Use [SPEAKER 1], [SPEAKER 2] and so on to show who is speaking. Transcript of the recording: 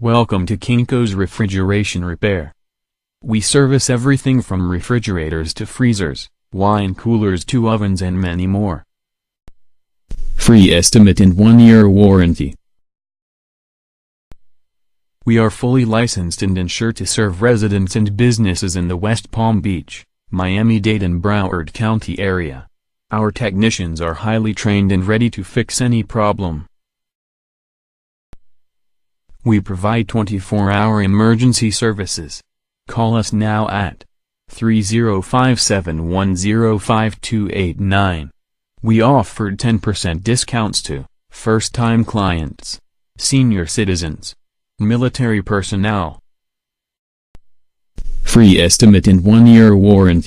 [SPEAKER 1] Welcome to Kinko's Refrigeration Repair. We service everything from refrigerators to freezers, wine coolers to ovens and many more. Free estimate and 1-year warranty. We are fully licensed and insured to serve residents and businesses in the West Palm Beach, Miami-Dade and Broward County area. Our technicians are highly trained and ready to fix any problem. We provide 24-hour emergency services. Call us now at 3057105289. We offered 10% discounts to first-time clients, senior citizens, military personnel. Free estimate and 1-year warranty.